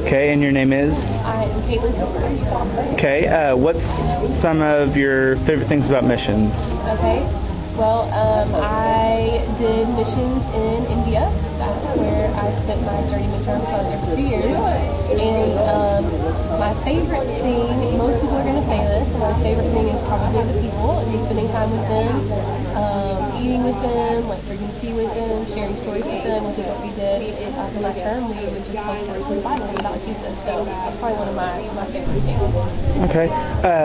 Okay, and your name is? I'm Caitlin Cooper. Okay, what's some of your favorite things about missions? Okay, well, I did missions in India. That's where I spent my journey midterm, so I was there for 2 years. And my favorite thing, most people are going to say this, my favorite thing is probably the people, and just spending time with them, eating with them, like drinking tea with them, sharing stories with them, which is what we did for my term. We would just tell stories from the Bible about Jesus. So that's probably one of my favorite things. Okay,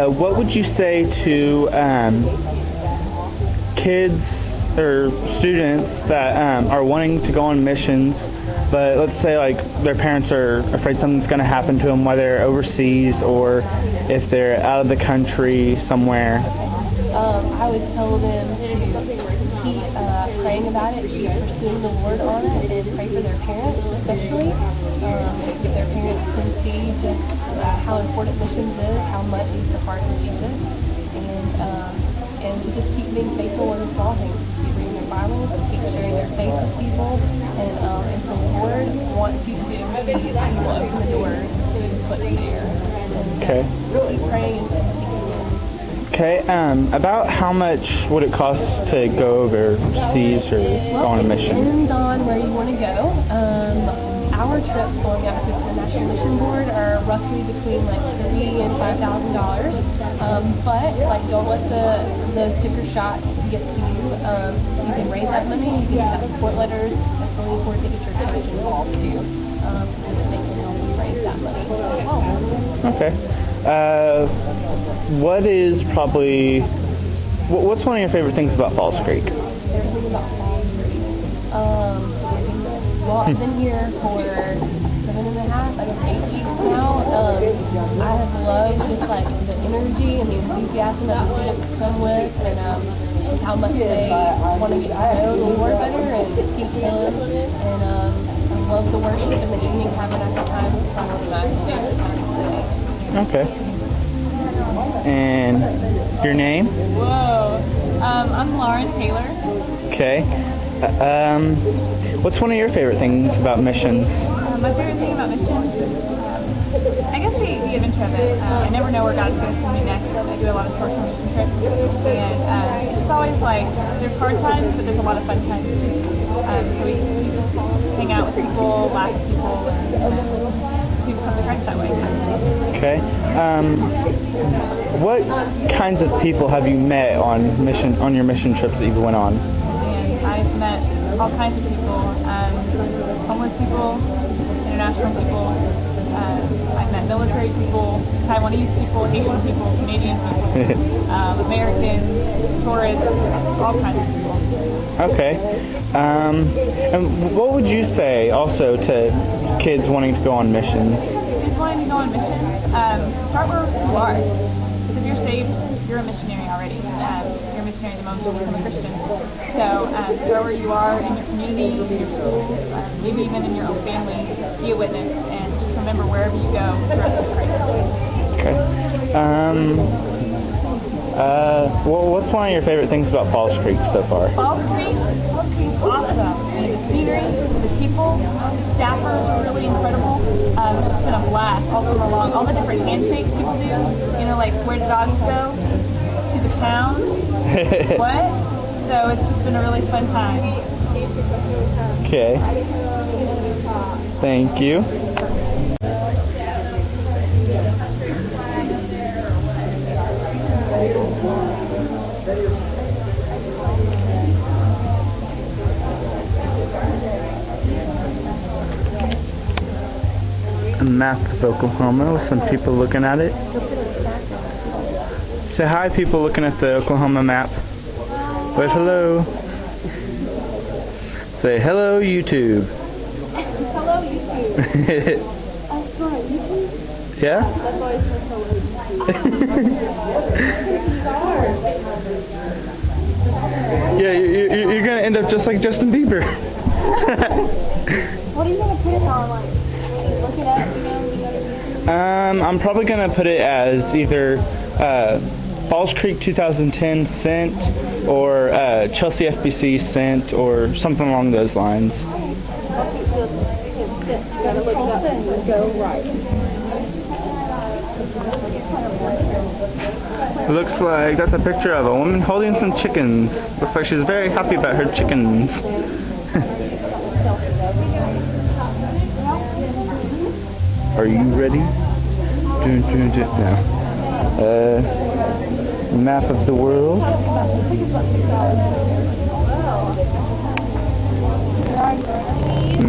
what would you say to kids or students that are wanting to go on missions, but let's say like their parents are afraid something's going to happen to them while they're overseas or if they're out of the country somewhere? I would tell them to keep praying about it, keep pursuing the Lord on it, and pray for their parents especially. If their parents can see just how important missions is, how much it's a part of Jesus, and to just keep being faithful in the small things, keep reading their Bibles, keep sharing their faith with people, and if the Lord wants you to be overseas, He will open the doors to put you there. And Okay. Just keep praying and seeking the Lord. Okay, about how much would it cost to go overseas or go on a mission? It depends on where you want to go. Our trips going out to the National Mission Board are roughly between like $3,000 and $5,000. But like, don't let the sticker shock get to you. You can raise that money. You can have support letters. It's really important to get your church involved too, so that they can help you raise that money as well. Okay. What's one of your favorite things about Falls Creek? Favorite thing about Falls Creek? Well, I've been here for 7.5, I guess 8 weeks now. I have loved just like the energy and the enthusiasm that the students come with, and just how much they want to get to know the Lord better and seek Him. And I love the worship in the evening tabernacle time. It's probably one of my favorite times of the day. Okay. And your name? Whoa. I'm Lauren Taylor. Okay. What's one of your favorite things about missions? My favorite thing about missions is, I guess the adventure of it. I never know where God's going to send me next. I do a lot of short-term mission trips, and it's just always like, there's hard times, but there's a lot of fun times too. So we hang out with people, laugh with people, and people come to Christ that way. Okay. What kinds of people have you met on your mission trips that you went on? And I've met all kinds of people, homeless people, international people, I've met military people, Taiwanese people, Haitian people, Canadian people, Americans, tourists, all kinds of people. Okay. And what would you say also to kids wanting to go on missions? Kids wanting to go on missions, start where you are. Because if you're saved, you're a missionary already. You're a missionary the moment you become a Christian. So start where you are in your community, in your schools, maybe even in your own family. Be a witness, and just remember wherever you go, represent Christ. Okay. What's one of your favorite things about Falls Creek so far? Falls Creek's awesome. I mean, the scenery, the people, the staffers are really incredible. It's just been a blast all summer long. All the different handshakes people do, like where do dogs go? To the pound. What? So it's just been a really fun time. Okay. Thank you. A map of Oklahoma with some people looking at it. Say hi, people looking at the Oklahoma map. Wave hello. Say hello, YouTube. Hello, YouTube. YouTube? Yeah? That's why it says hello, Yeah, you're going to end up just like Justin Bieber. What are you going to put it on, like, look it up, I'm probably going to put it as either Falls Creek 2010 Scent or Chelsea FBC Scent or something along those lines. Go right. It looks like that's a picture of a woman holding some chickens. Looks like she's very happy about her chickens. Are you ready? No. Map of the world.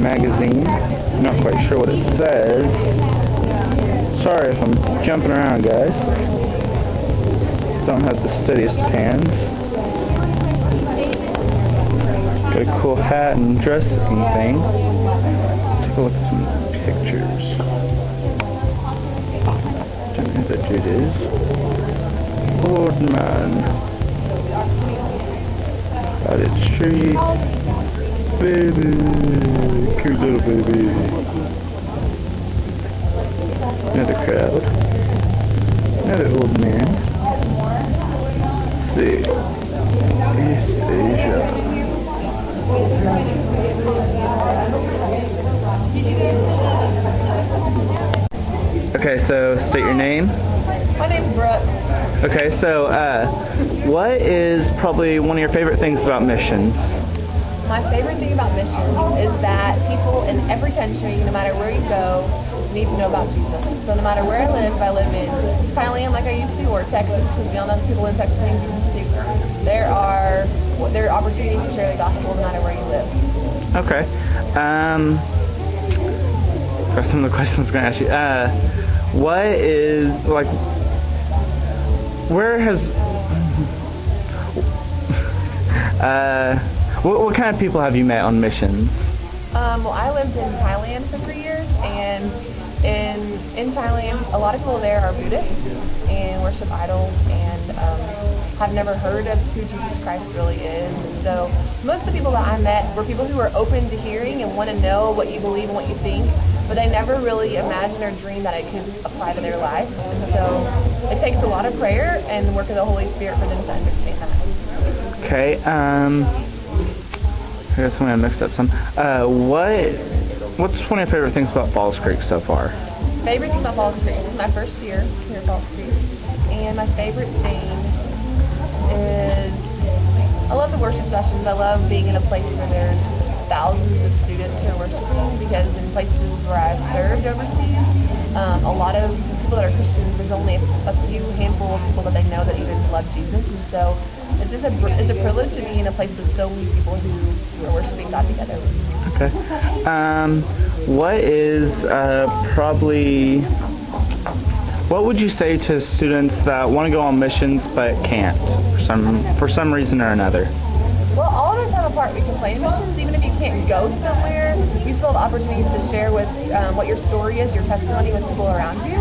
Magazine. Not quite sure what it says. Sorry if I'm jumping around, guys. Don't have the steadiest hands. Got a cool hat and dress looking thing. Let's take a look at some pictures. Don't know who that dude is. Old man. Got a tree. Baby. Cute little baby. Another crowd. Another old man. See. East Asia. Okay, so state your name. My name's Brooke. Okay, so what is probably one of your favorite things about missions? My favorite thing about missions is that people in every country, no matter where you go, need to know about Jesus. So no matter where I live, if I live in Thailand like I used to, or Texas, because we all know people in Texas need Jesus too, there are opportunities to share the gospel no matter where you live. Okay. For some of the questions I was going to ask you, what is, like, where has, what kind of people have you met on missions? Well, I lived in Thailand for 3 years, and in Thailand, a lot of people there are Buddhists and worship idols and have never heard of who Jesus Christ really is. So most of the people that I met were people who were open to hearing and want to know what you believe and what you think, but they never really imagined or dreamed that it could apply to their life. And so it takes a lot of prayer and the work of the Holy Spirit for them to understand that. Okay, I guess I'm going to mix up some. What's one of your favorite things about Falls Creek so far? Favorite thing about Falls Creek? This is my first year here at Falls Creek. And my favorite thing is I love the worship sessions. I love being in a place where there's thousands of students who are worshiping, because in places where I've served overseas, a lot of people that are Christians, there's only a few handful of people that they know that even love Jesus. And so it's just it's a privilege to be in a place with so many people who are worshiping God together. Okay. What is what would you say to students that want to go on missions but can't for some reason or another? Well, all of us have a part we can play in missions. Even if you can't go somewhere, you still have opportunities to share with what your story is, your testimony with people around you.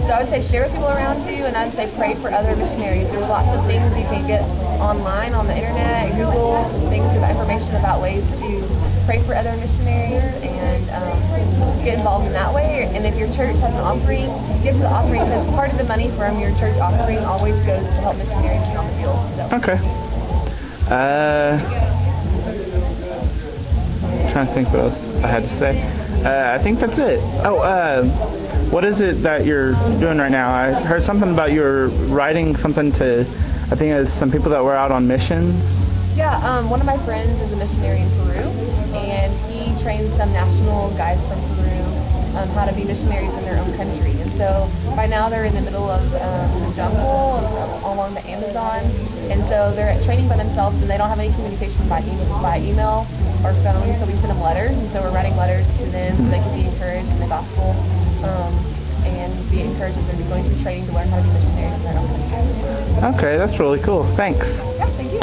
So I would say share with people around you, and I'd say pray for other missionaries. There's lots of things you can get online on the internet, Google, things about information about ways to pray for other missionaries and get involved in that way. And if your church has an offering, give to the offering, because part of the money from your church offering always goes to help missionaries in the field. So. Okay. Trying to think what else I had to say. I think that's it. Oh, what is it that you're doing right now? I heard something about you were writing something to, I think it was some people that were out on missions. Yeah, one of my friends is a missionary in Peru, and he trains some national guys from Peru how to be missionaries in their own country. And so right now they're in the middle of the jungle along the Amazon, and so they're training by themselves, and they don't have any communication by email or phone, so we send them letters, and so we're writing letters to them so they can be encouraged in the gospel and be encouraged as they're going through training to learn how to be missionaries in their own country. Okay, that's really cool. Thanks. Yeah, thank you.